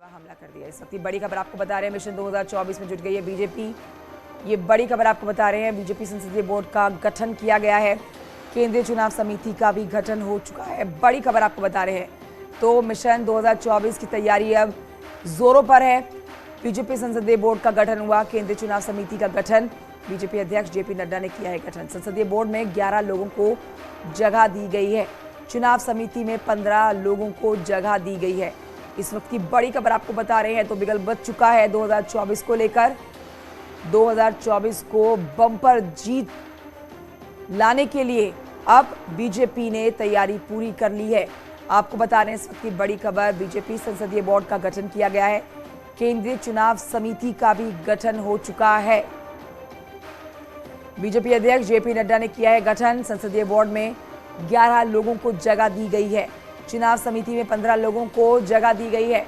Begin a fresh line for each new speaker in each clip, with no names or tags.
हमला कर दिया। इस वक्त बड़ी खबर आपको बता रहे हैं, मिशन 2024 में जुट गई है बीजेपी। ये बड़ी खबर आपको बता रहे हैं, बीजेपी संसदीय बोर्ड का गठन किया गया है, केंद्रीय चुनाव समिति का भी गठन हो चुका है। बड़ी खबर आपको बता रहे हैं। तो मिशन 2024 की तैयारी अब जोरों पर है। बीजेपी संसदीय बोर्ड का गठन हुआ, केंद्रीय चुनाव समिति का गठन बीजेपी अध्यक्ष जेपी नड्डा ने किया है गठन। संसदीय बोर्ड में 11 लोगों को जगह दी गई है, चुनाव समिति में 15 लोगों को जगह दी गई है। इस वक्त की बड़ी खबर आपको बता रहे हैं। तो बिगल बच चुका है 2024 को लेकर। 2024 को बम्पर जीत लाने के लिए अब बीजेपी ने तैयारी पूरी कर ली है। आपको बता रहे हैं इस वक्त की बड़ी खबर, बीजेपी संसदीय बोर्ड का गठन किया गया है, केंद्रीय चुनाव समिति का भी गठन हो चुका है। बीजेपी अध्यक्ष जेपी नड्डा ने किया है गठन। संसदीय बोर्ड में 11 लोगों को जगह दी गई है, चुनाव समिति में 15 लोगों को जगह दी गई है।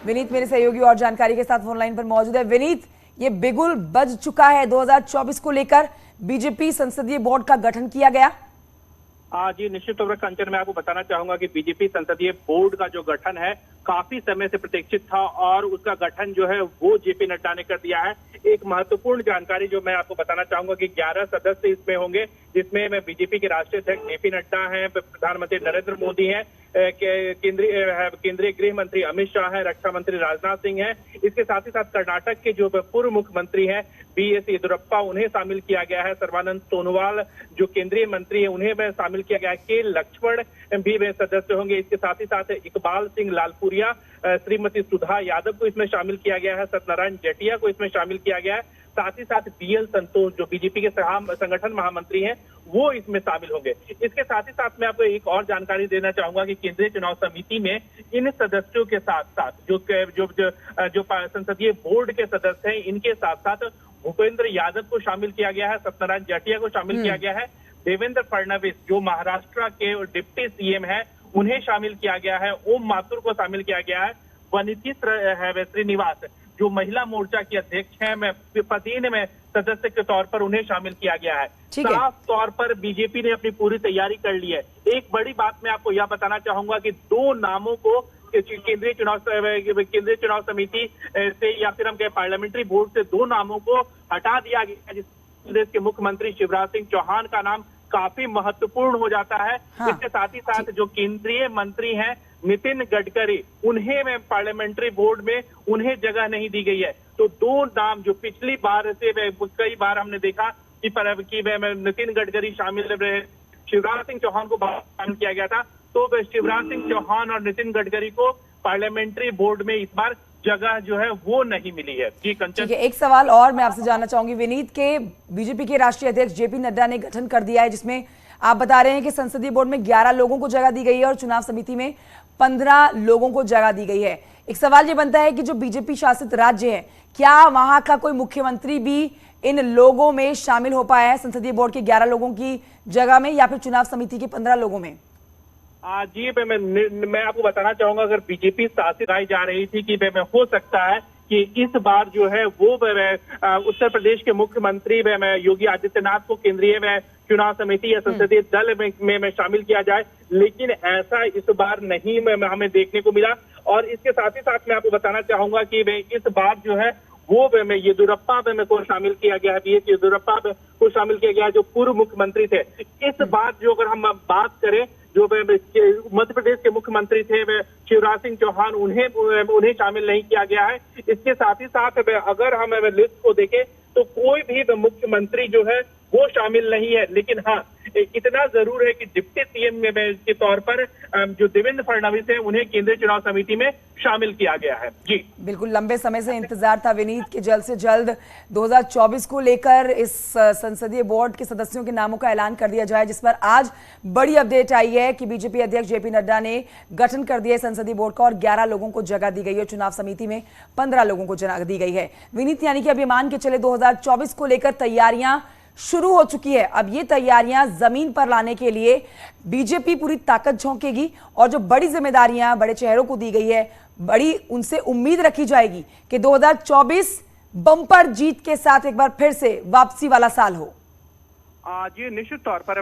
विनीत मेरे सहयोगी और जानकारी के साथ फोन लाइन पर मौजूद है। विनीत, ये बिगुल बज चुका है, 2024 को लेकर बीजेपी संसदीय बोर्ड का गठन किया गया।
जी निश्चित तौर पर कंचन, मैं आपको बताना चाहूंगा कि बीजेपी संसदीय बोर्ड का जो गठन है काफी समय से प्रतीक्षित था और उसका गठन जो है वो जेपी नड्डा ने कर दिया है। एक महत्वपूर्ण जानकारी जो मैं आपको बताना चाहूंगा कि 11 सदस्य इसमें होंगे, जिसमें बीजेपी के राष्ट्रीय अध्यक्ष जेपी नड्डा हैं, प्रधानमंत्री नरेंद्र मोदी हैं, केंद्रीय गृह मंत्री अमित शाह है, रक्षा मंत्री राजनाथ सिंह है। इसके साथ ही साथ कर्नाटक के जो पूर्व मुख्यमंत्री हैं बीएस येदियुरप्पा, उन्हें शामिल किया गया है। सर्बानंद सोनोवाल जो केंद्रीय मंत्री है उन्हें शामिल किया गया है। के लक्ष्मण भी वे सदस्य होंगे। इसके साथ ही साथ इकबाल सिंह लालपुरिया, श्रीमती सुधा यादव को इसमें शामिल किया गया है, सत्यनारायण जेटिया को इसमें शामिल किया गया है। साथ ही साथ बीएल संतोष जो बीजेपी के संगठन महामंत्री हैं वो इसमें शामिल होंगे। इसके साथ ही साथ मैं आपको एक और जानकारी देना चाहूंगा कि केंद्रीय चुनाव समिति में इन सदस्यों के साथ साथ जो संसदीय बोर्ड के सदस्य हैं, इनके साथ साथ भूपेंद्र यादव को शामिल किया गया है, सत्यनारायण जेटिया को शामिल किया गया है, देवेंद्र फडणवीस जो महाराष्ट्र के डिप्टी सीएम है उन्हें शामिल किया गया है, ओम माथुर को शामिल किया गया है, वनिती श्रीनिवास जो महिला मोर्चा की अध्यक्ष है पतीन में सदस्य के तौर पर उन्हें शामिल किया गया है। साफ तौर पर बीजेपी ने अपनी पूरी तैयारी कर ली है। एक बड़ी बात मैं आपको यह बताना चाहूंगा कि 2 नामों को केंद्रीय चुनाव समिति से या फिर हम कहें पार्लियामेंट्री बोर्ड से 2 नामों को हटा दिया गया, जिस प्रदेश के मुख्यमंत्री शिवराज सिंह चौहान का नाम काफी महत्वपूर्ण हो जाता है। इसके साथ ही साथ जो केंद्रीय मंत्री हैं नितिन गडकरी, उन्हें में पार्लियामेंट्री बोर्ड में उन्हें जगह नहीं दी गई है। तो 2 नाम जो पिछली बार से कई बार हमने देखा कि नितिन गडकरी शामिल रहे, शिवराज सिंह चौहान को शामिल किया गया था, तो शिवराज सिंह चौहान और नितिन गडकरी को पार्लियामेंट्री बोर्ड में इस बार जगह जो है वो नहीं मिली है। जी कंचन,
एक सवाल और मैं आपसे जानना चाहूंगी विनीत के बीजेपी के राष्ट्रीय अध्यक्ष जेपी नड्डा ने गठन कर दिया है, जिसमें आप बता रहे हैं कि संसदीय बोर्ड में 11 लोगों को जगह दी गई है और चुनाव समिति में 15 लोगों को जगह दी गई है। एक सवाल ये बनता है कि जो बीजेपी शासित राज्य है, क्या वहां का कोई मुख्यमंत्री भी इन लोगों में शामिल हो पाया है, संसदीय बोर्ड के 11 लोगों की जगह में या फिर चुनाव समिति के 15 लोगों में?
जी मैं आपको बताना चाहूंगा, अगर बीजेपी शासित राय जा रही थी कि हो सकता है कि इस बार जो है वो उत्तर प्रदेश के मुख्यमंत्री योगी आदित्यनाथ को केंद्रीय चुनाव समिति या संसदीय दल में शामिल किया जाए, लेकिन ऐसा इस बार नहीं हमें देखने को मिला। और इसके साथ ही साथ मैं आपको बताना चाहूंगा कि इस बार जो है वो येदियुरप्पा को शामिल किया गया है, बीएस येदियुरप्पा को शामिल किया गया जो पूर्व मुख्यमंत्री थे। इस बार जो अगर हम बात करें, जो मध्य प्रदेश के मुख्यमंत्री थे शिवराज सिंह चौहान, उन्हें शामिल नहीं किया गया है। इसके साथ ही साथ अगर हम लिस्ट को देखें तो कोई भी मुख्यमंत्री जो है वो शामिल नहीं है, लेकिन हाँ इतना जरूर है कि डिप्टी सीएम के तौर पर जो देवेंद्र फडणवीस है उन्हें केंद्रीय चुनाव समिति में शामिल किया गया है। जी
बिल्कुल, लंबे समय से इंतजार था विनीत कि जल्द से जल्द 2024 को लेकर इस संसदीय बोर्ड के सदस्यों के नामों का ऐलान कर दिया जाए, जिस पर आज बड़ी अपडेट आई है कि बीजेपी अध्यक्ष जेपी नड्डा ने गठन कर दिया है संसदीय बोर्ड का और 11 लोगों को जगह दी गई है, चुनाव समिति में 15 लोगों को जगह दी गई है। विनीत, यानी कि अभी मान के चले 2024 को लेकर तैयारियां शुरू हो चुकी है। अब ये तैयारियां जमीन पर लाने के लिए बीजेपी पूरी ताकत झोंकेगी और जो बड़ी जिम्मेदारियां बड़े चेहरों को दी गई है, बड़ी उनसे उम्मीद रखी जाएगी कि 2024 बम्पर जीत के साथ एक बार फिर से वापसी वाला साल हो।
जी निश्चित तौर पर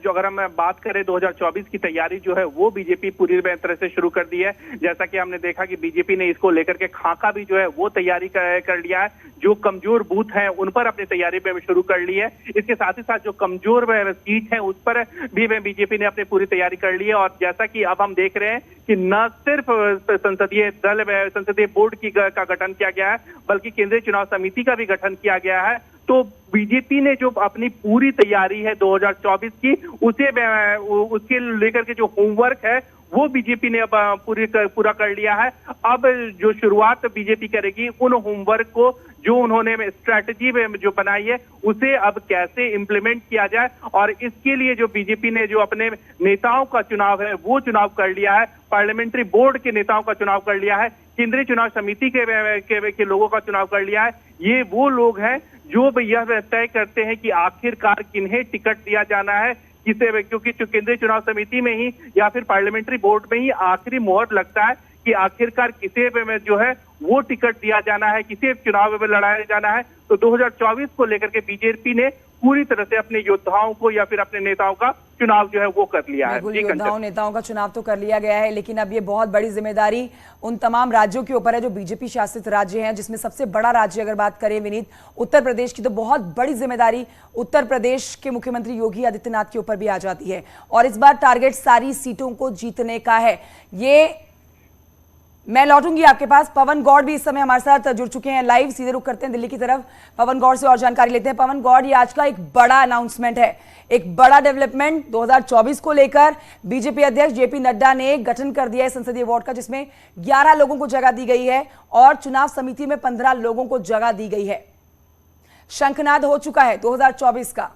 जो अगर हम बात करें 2024 की तैयारी जो है वो बीजेपी पूरी तरह से शुरू कर दी है। जैसा कि हमने देखा कि बीजेपी ने इसको लेकर के खाका भी जो है वो तैयारी कर लिया है। जो कमजोर बूथ हैं उन पर अपनी तैयारी पे शुरू कर ली है। इसके साथ ही साथ जो कमजोर सीट है उस पर भी बीजेपी ने अपनी पूरी तैयारी कर ली है। और जैसा कि अब हम देख रहे हैं कि न सिर्फ संसदीय बोर्ड का गठन किया गया है बल्कि केंद्रीय चुनाव समिति का भी गठन किया गया है। तो बीजेपी ने जो अपनी पूरी तैयारी है 2024 की उसके लेकर के जो होमवर्क है वो बीजेपी ने अब पूरा कर लिया है। अब जो शुरुआत बीजेपी करेगी उन होमवर्क को जो उन्होंने स्ट्रैटेजी जो बनाई है उसे अब कैसे इंप्लीमेंट किया जाए और इसके लिए जो बीजेपी ने जो अपने नेताओं का चुनाव है वो चुनाव कर लिया है। पार्लियामेंट्री बोर्ड के नेताओं का चुनाव कर लिया है। केंद्रीय चुनाव समिति के लोगों का चुनाव कर लिया है। ये वो लोग हैं जो यह तय करते हैं कि आखिरकार किन्हें टिकट दिया जाना है किसे, क्योंकि केंद्रीय चुनाव समिति में ही या फिर पार्लियामेंट्री बोर्ड में ही आखिरी मोहर लगता है कि आखिरकार किसे जो है वो टिकट दिया जाना है, किसे चुनाव में लड़ाया जाना है। तो 2024 को लेकर के बीजेपी ने पूरी तरह से अपने योद्धाओं को या फिर अपने नेताओं का चुनाव जो है वो कर लिया है।
योद्धाओं नेताओं का चुनाव तो कर लिया गया है, लेकिन अब ये बहुत बड़ी जिम्मेदारी उन तमाम राज्यों के ऊपर है जो बीजेपी शासित राज्य हैं, जिसमें सबसे बड़ा राज्य अगर बात करें विनीत उत्तर प्रदेश की, तो बहुत बड़ी जिम्मेदारी उत्तर प्रदेश के मुख्यमंत्री योगी आदित्यनाथ के ऊपर भी आ जाती है। और इस बार टारगेट सारी सीटों को जीतने का है। ये मैं लौटूंगी आपके पास। पवन गौड़ भी इस समय हमारे साथ जुड़ चुके हैं लाइव। सीधे रुख करते हैं दिल्ली की तरफ, पवन गौड़ से और जानकारी लेते हैं। पवन गौड़, ये आज का एक बड़ा अनाउंसमेंट है, एक बड़ा डेवलपमेंट 2024 को लेकर। बीजेपी अध्यक्ष जेपी नड्डा ने गठन कर दिया है संसदीय बोर्ड का, जिसमें 11 लोगों को जगह दी गई है और चुनाव समिति में 15 लोगों को जगह दी गई है। शंखनाद हो चुका है 2024 का।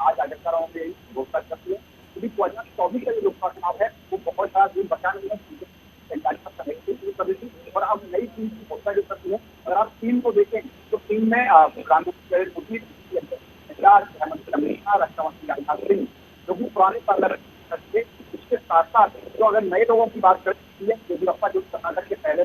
आज आगरतला में घोषणा करती है क्योंकि 2024 का जो लोकसभा चुनाव है वो बहुत सारा दिन बचा नहीं है और अब नई टीम की घोषणा जो करती है। अगर आप टीम को देखें तो टीम में कांग्रेस रक्षा मंत्री राजनाथ सिंह जो कि पुराने पार्लियामेंट थे, उसके साथ साथ जो अगर नए लोगों की बात करती है येदियुरप्पा जो कर्नाटक के पहले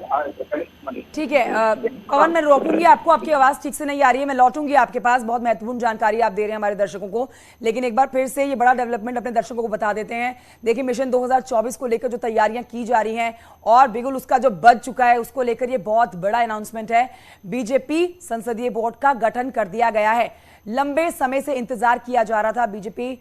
ठीक है पवन, मैं रोकूंगी आपको, आपकी आवाज ठीक से नहीं आ रही है। मैं लौटूंगी आपके पास, बहुत महत्वपूर्ण जानकारी आप दे रहे हैं हमारे दर्शकों को। लेकिन एक बार फिर से ये बड़ा डेवलपमेंट अपने दर्शकों को बता देते हैं। देखिए, मिशन 2024 को लेकर जो तैयारियां की जा रही हैं और बिगुल उसका जो बज चुका है, उसको लेकर ये बहुत बड़ा अनाउंसमेंट है। बीजेपी संसदीय बोर्ड का गठन कर दिया गया है। लंबे समय से इंतजार किया जा रहा था बीजेपी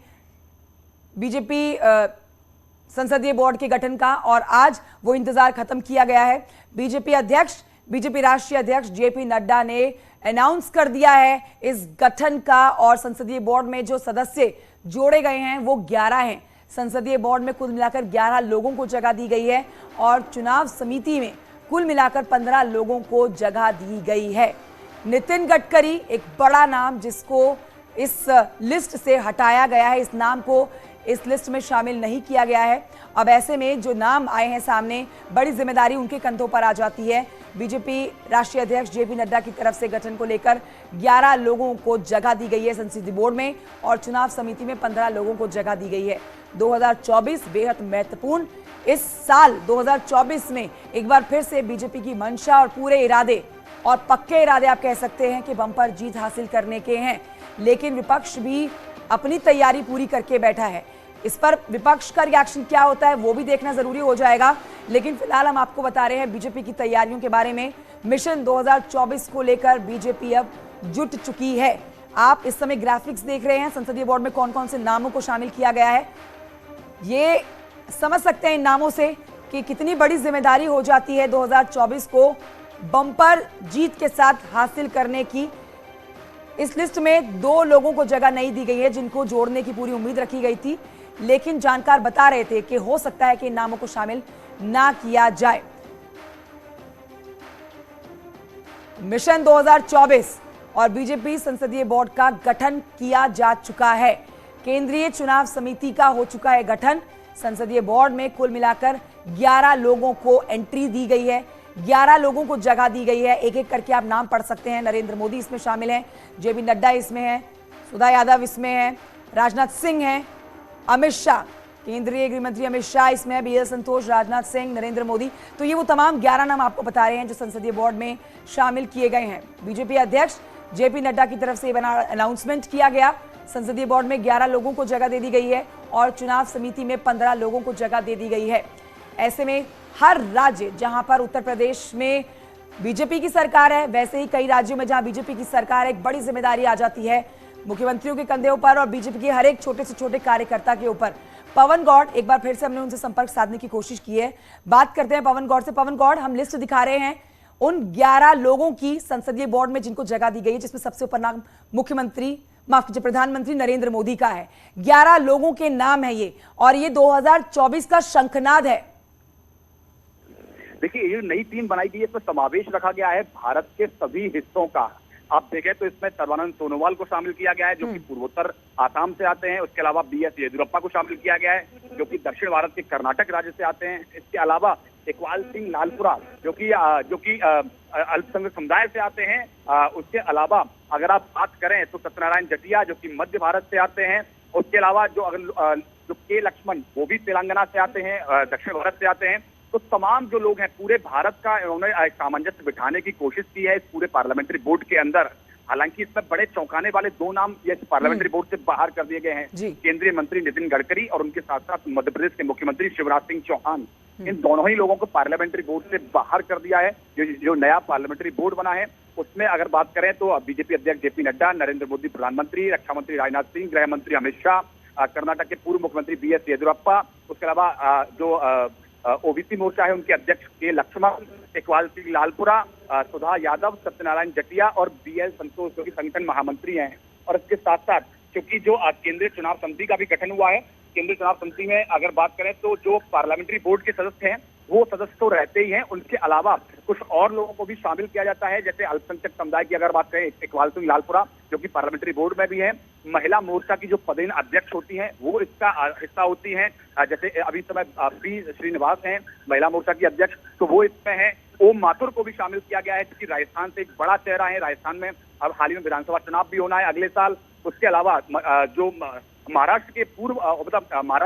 संसदीय बोर्ड के गठन का, और आज वो इंतजार खत्म किया गया है। बीजेपी राष्ट्रीय अध्यक्ष जेपी नड्डा ने अनाउंस कर दिया है इस गठन का, और संसदीय बोर्ड में जो सदस्य जोड़े गए हैं वो 11 हैं। संसदीय बोर्ड में कुल मिलाकर 11 लोगों को जगह दी गई है और चुनाव समिति में कुल मिलाकर 15 लोगों को जगह दी गई है। नितिन गडकरी एक बड़ा नाम, जिसको इस लिस्ट से हटाया गया है, इस नाम को इस लिस्ट में शामिल नहीं किया गया है। अब ऐसे में जो नाम आए हैं सामने, बड़ी जिम्मेदारी उनके कंधों पर आ जाती है। बीजेपी राष्ट्रीय अध्यक्ष जेपी नड्डा की तरफ से गठन को लेकर 11 लोगों को जगह दी गई है संसदीय बोर्ड में और चुनाव समिति में 15 लोगों को जगह दी गई है। 2024 बेहद महत्वपूर्ण। इस साल 2024 में एक बार फिर से बीजेपी की मंशा और पूरे इरादे और पक्के इरादे आप कह सकते हैं कि बम्पर जीत हासिल करने के हैं। लेकिन विपक्ष भी अपनी तैयारी पूरी करके बैठा है। इस पर विपक्ष का रिएक्शन क्या होता है वो भी देखना जरूरी हो जाएगा। लेकिन फिलहाल हम आपको बता रहे हैं बीजेपी की तैयारियों के बारे में। मिशन 2024 को लेकर बीजेपी अब जुट चुकी है। आप इस समय ग्राफिक्स देख रहे हैं, संसदीय बोर्ड में कौन कौन से नामों को शामिल किया गया है। ये समझ सकते हैं इन नामों से कि कितनी बड़ी जिम्मेदारी हो जाती है 2024 को बम्पर जीत के साथ हासिल करने की। इस लिस्ट में 2 लोगों को जगह नहीं दी गई है जिनको जोड़ने की पूरी उम्मीद रखी गई थी, लेकिन जानकार बता रहे थे कि हो सकता है कि इन नामों को शामिल ना किया जाए। मिशन 2024 और बीजेपी संसदीय बोर्ड का गठन किया जा चुका है। केंद्रीय चुनाव समिति का हो चुका है गठन। संसदीय बोर्ड में कुल मिलाकर 11 लोगों को एंट्री दी गई है, 11 लोगों को जगह दी गई है। एक एक करके आप नाम पढ़ सकते हैं। नरेंद्र मोदी इसमें शामिल हैं, जेपी नड्डा इसमें है, सुधा यादव इसमें है, राजनाथ सिंह हैं, अमित शाह, केंद्रीय गृह मंत्री अमित शाह इसमें है, BL संतोष, राजनाथ सिंह, नरेंद्र मोदी। तो ये वो तमाम 11 नाम आपको बता रहे हैं जो संसदीय बोर्ड में शामिल किए गए हैं। बीजेपी अध्यक्ष JP नड्डा की तरफ से ये बना अनाउंसमेंट किया गया। संसदीय बोर्ड में 11 लोगों को जगह दे दी गई है और चुनाव समिति में 15 लोगों को जगह दे दी गई है। ऐसे में हर राज्य जहां पर उत्तर प्रदेश में बीजेपी की सरकार है, वैसे ही कई राज्यों में जहां बीजेपी की सरकार है, एक बड़ी जिम्मेदारी आ जाती है मुख्यमंत्रियों के कंधे ऊपर और बीजेपी के हर एक छोटे से छोटे कार्यकर्ता के ऊपर। पवन गौड़, एक बार फिर से हमने उनसे संपर्क साधने की कोशिश की है, बात करते हैं पवन गौड़ से। पवन गौड़, हम लिस्ट दिखा रहे हैं उन 11 लोगों की संसदीय बोर्ड में जिनको जगह दी गई है, जिसमें सबसे ऊपर नाम मुख्यमंत्री, माफ कीजिए, प्रधानमंत्री नरेंद्र मोदी का है। 11 लोगों के नाम है ये, और ये 2024 का शंखनाद है।
देखिए, ये नई टीम बनाई गई है, इसमें समावेश रखा गया है भारत के सभी हिस्सों का। आप देखें तो इसमें सर्बानंद सोनोवाल को शामिल किया गया है जो कि पूर्वोत्तर आसाम से आते हैं। उसके अलावा BS येदियुरप्पा को शामिल किया गया है जो कि दक्षिण भारत के कर्नाटक राज्य से आते हैं। इसके अलावा इकबाल सिंह लालपुरा जो कि अल्पसंख्यक समुदाय से आते हैं। उसके अलावा अगर आप बात करें तो सत्यनारायण जटिया जो कि मध्य भारत से आते हैं। उसके अलावा जो के लक्ष्मण, वो भी तेलंगाना से आते हैं, दक्षिण भारत से आते हैं। तो तमाम जो लोग हैं पूरे भारत का उन्होंने सामंजस्य बिठाने की कोशिश की है इस पूरे पार्लियामेंट्री बोर्ड के अंदर। हालांकि इसमें बड़े चौंकाने वाले 2 नाम ये पार्लियामेंट्री बोर्ड से बाहर कर दिए गए हैं, केंद्रीय मंत्री नितिन गडकरी और उनके साथ साथ मध्य प्रदेश के मुख्यमंत्री शिवराज सिंह चौहान। इन दोनों ही लोगों को पार्लियामेंट्री बोर्ड से बाहर कर दिया है। जो नया पार्लियामेंट्री बोर्ड बना है उसमें अगर बात करें तो बीजेपी अध्यक्ष JP नड्डा, नरेंद्र मोदी प्रधानमंत्री, रक्षा मंत्री राजनाथ सिंह, गृह मंत्री अमित शाह, कर्नाटक के पूर्व मुख्यमंत्री BS येदियुरप्पा, उसके अलावा जो OBC मोर्चा है उनके अध्यक्ष के लक्ष्मण, इकबाल सिंह लालपुरा, सुधा यादव, सत्यनारायण जटिया और BL संतोष जो कि संगठन महामंत्री हैं। और इसके साथ साथ क्योंकि जो केंद्रीय चुनाव समिति का भी गठन हुआ है, केंद्रीय चुनाव समिति में अगर बात करें तो जो पार्लियामेंट्री बोर्ड के सदस्य हैं वो सदस्य तो रहते ही हैं, उनके अलावा कुछ और लोगों को भी शामिल किया जाता है। जैसे अल्पसंख्यक समुदाय की अगर बात करें, इकबाल सिंह लालपुरा जो कि पार्लियामेंट्री बोर्ड में भी है। महिला मोर्चा की जो पदेन अध्यक्ष होती हैं वो इसका हिस्सा होती हैं। जैसे अभी समय पी श्रीनिवास हैं महिला मोर्चा की अध्यक्ष, तो वो इसमें है। ओम माथुर को भी शामिल किया गया है जो कि राजस्थान से एक बड़ा चेहरा है। राजस्थान में अब हाल ही में विधानसभा चुनाव भी होना है अगले साल। उसके अलावा जो महाराष्ट्र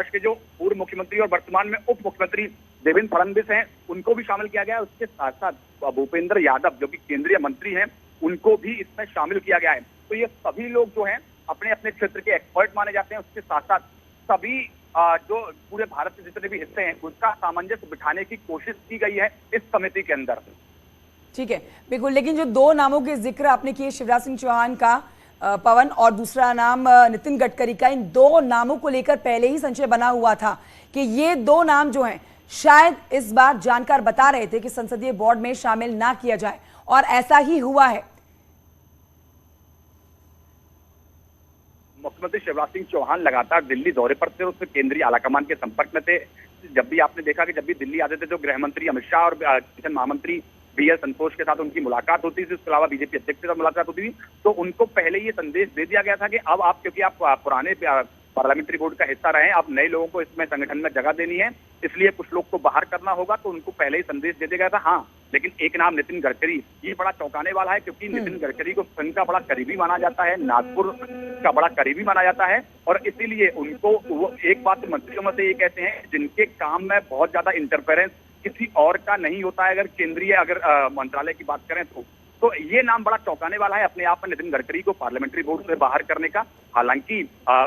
के जो पूर्व मुख्यमंत्री और वर्तमान में उप मुख्यमंत्री देवेंद्र फडणवीस हैं उनको भी शामिल किया गया है। उसके साथ साथ भूपेंद्र यादव जो कि केंद्रीय मंत्री हैं उनको भी इसमें शामिल किया गया है। तो ये सभी लोग जो हैं अपने अपने क्षेत्र के एक्सपर्ट माने जाते हैं। उसके साथ साथ सभी जो पूरे भारत के जितने भी हिस्से हैं उसका सामंजस्य बिठाने की कोशिश की गई है इस समिति के अंदर।
ठीक है, बिल्कुल। लेकिन जो 2 नामों के जिक्र आपने किए, शिवराज सिंह चौहान का पवन और दूसरा नाम नितिन गडकरी का, इन 2 नामों को लेकर पहले ही संशय बना हुआ था कि ये 2 नाम जो हैं शायद इस बार जानकार बता रहे थे कि संसदीय बोर्ड में शामिल ना किया जाए, और ऐसा ही हुआ है।
मुख्यमंत्री शिवराज सिंह चौहान लगातार दिल्ली दौरे पर थे, उससे केंद्रीय आलाकमान के संपर्क में थे। जब भी आपने देखा कि जब भी दिल्ली आते थे तो गृह मंत्री अमित शाह और किशन महामंत्री BL संतोष के साथ उनकी मुलाकात होती थी। उसके अलावा बीजेपी अध्यक्ष के साथ मुलाकात होती थी। तो उनको पहले ये संदेश दे दिया गया था कि अब आप, क्योंकि आप पुराने पार्लियामेंट्री बोर्ड का हिस्सा रहे हैं, अब नए लोगों को इसमें संगठन में जगह देनी है, इसलिए कुछ लोग को बाहर करना होगा। तो उनको पहले ही संदेश दे दिया गया था। हाँ, लेकिन एक नाम नितिन गडकरी, ये बड़ा चौंकाने वाला है क्योंकि नितिन गडकरी को संघ का बड़ा करीबी माना जाता है, नागपुर का बड़ा करीबी माना जाता है, और इसीलिए उनको वो एक बात मंत्रियों में से ये कहते हैं जिनके काम में बहुत ज्यादा इंटरफेरेंस किसी और का नहीं होता है। अगर केंद्रीय मंत्रालय की बात करें तो ये नाम बड़ा चौंकाने वाला है अपने आप में, नितिन गडकरी को पार्लियामेंट्री बोर्ड से बाहर करने का। हालांकि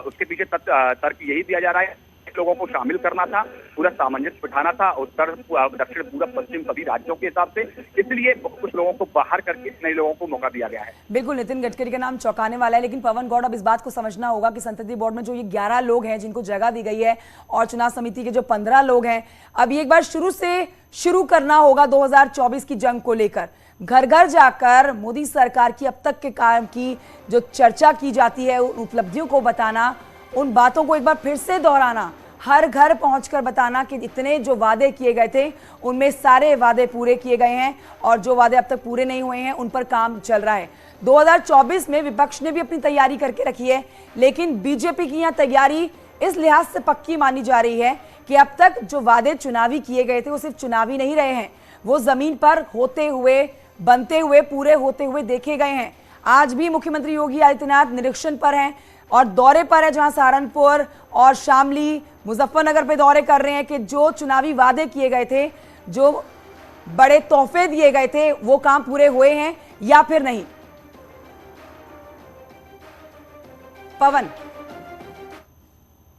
उसके पीछे तर्क यही दिया जा रहा है, लोगों को शामिल करना था, पूरा सामंजस्य बिठाना था उत्तर दक्षिण पूरब पश्चिम सभी राज्यों के हिसाब से, इसलिए कुछ लोगों को बाहर करके नए लोगों को मौका दिया गया है।
बिल्कुल, नितिन गडकरी का नाम चौंकाने वाला है। लेकिन पवन गौड़, अब इस बात को समझना होगा कि संसदीय बोर्ड में जो ये 11 लोग हैं जिनको जगह दी गई है और चुनाव समिति के जो 15 लोग हैं, अब एक बार शुरू करना होगा 2024 की जंग को लेकर। घर घर जाकर मोदी सरकार की अब तक के काम की जो चर्चा की जाती है, उन उपलब्धियों को बताना, उन बातों को एक बार फिर से दोहराना, हर घर पहुंचकर बताना कि इतने जो वादे किए गए थे उनमें सारे वादे पूरे किए गए हैं और जो वादे अब तक पूरे नहीं हुए हैं उन पर काम चल रहा है। 2024 में विपक्ष ने भी अपनी तैयारी करके रखी है, लेकिन बीजेपी की यहां तैयारी इस लिहाज से पक्की मानी जा रही है कि अब तक जो वादे चुनावी किए गए थे वो सिर्फ चुनावी नहीं रहे हैं, वो जमीन पर होते हुए, बनते हुए, पूरे होते हुए देखे गए हैं। आज भी मुख्यमंत्री योगी आदित्यनाथ निरीक्षण पर हैं और दौरे पर है, जहां सहारनपुर और शामली, मुजफ्फरनगर पे दौरे कर रहे हैं कि जो चुनावी वादे किए गए थे, जो बड़े तोहफे दिए गए थे, वो काम पूरे हुए हैं या फिर नहीं? पवन,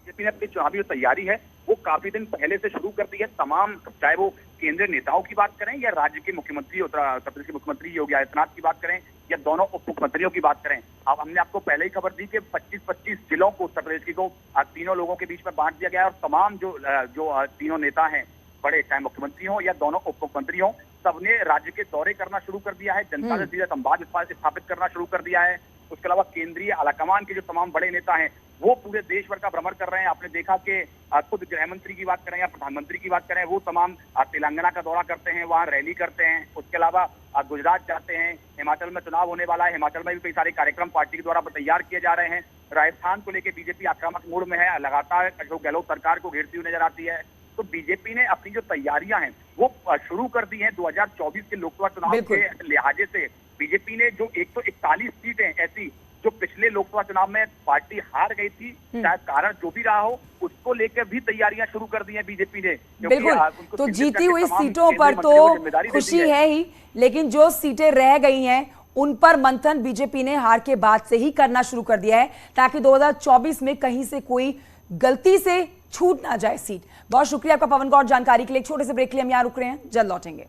बीजेपी ने अपनी चुनावी जो तैयारी है वो काफी दिन पहले से शुरू कर दी है। तमाम, चाहे वो केंद्रीय नेताओं की बात करें या राज्य के मुख्यमंत्री, उत्तर प्रदेश के मुख्यमंत्री योगी आदित्यनाथ की बात करें या दोनों उप मुख्यमंत्रियों की बात करें। अब हमने आपको पहले ही खबर दी कि 25-25 जिलों को उत्तर प्रदेश को तीनों लोगों के बीच में बांट दिया गया है और तमाम जो तीनों नेता हैं बड़े, चाहे मुख्यमंत्री हो या दोनों उप मुख्यमंत्री हो, सबने राज्य के दौरे करना शुरू कर दिया है, जनता से सीधे संवाद स्थापित करना शुरू कर दिया है। उसके अलावा केंद्रीय आलाकमान के जो तमाम बड़े नेता हैं वो पूरे देश भर का भ्रमण कर रहे हैं। आपने देखा कि खुद गृह मंत्री की बात करें या प्रधानमंत्री की बात करें, वो तमाम तेलंगाना का दौरा करते हैं, वहाँ रैली करते हैं। उसके अलावा गुजरात जाते हैं, हिमाचल में चुनाव होने वाला है, हिमाचल में भी कई सारे कार्यक्रम पार्टी के द्वारा तैयार किए जा रहे हैं। राजस्थान को लेकर बीजेपी आक्रामक मूड में है, लगातार अशोक गहलोत सरकार को घेरती हुई नजर आती है। तो बीजेपी ने अपनी जो तैयारियां हैं वो शुरू कर दी हैं। 2024 के लोकसभा चुनाव के लिहाजे से बीजेपी ने जो 141 सीटें ऐसी जो पिछले लोकसभा चुनाव में पार्टी हार गई थी, चाहे कारण जो भी रहा हो, उसको लेकर भी तैयारियां शुरू कर दी हैं बीजेपी ने।
बिल्कुल, तो जीती हुई सीटों पर तो खुशी है ही, लेकिन जो सीटें रह गई हैं उन पर मंथन बीजेपी ने हार के बाद से ही करना शुरू कर दिया है, ताकि 2024 में कहीं से कोई गलती से छूट ना जाए सीट। बहुत शुक्रिया आपका पवन गौड़, जानकारी के लिए। एक छोटे से ब्रेक के लिए हम यहाँ रुक रहे हैं, जल्द लौटेंगे।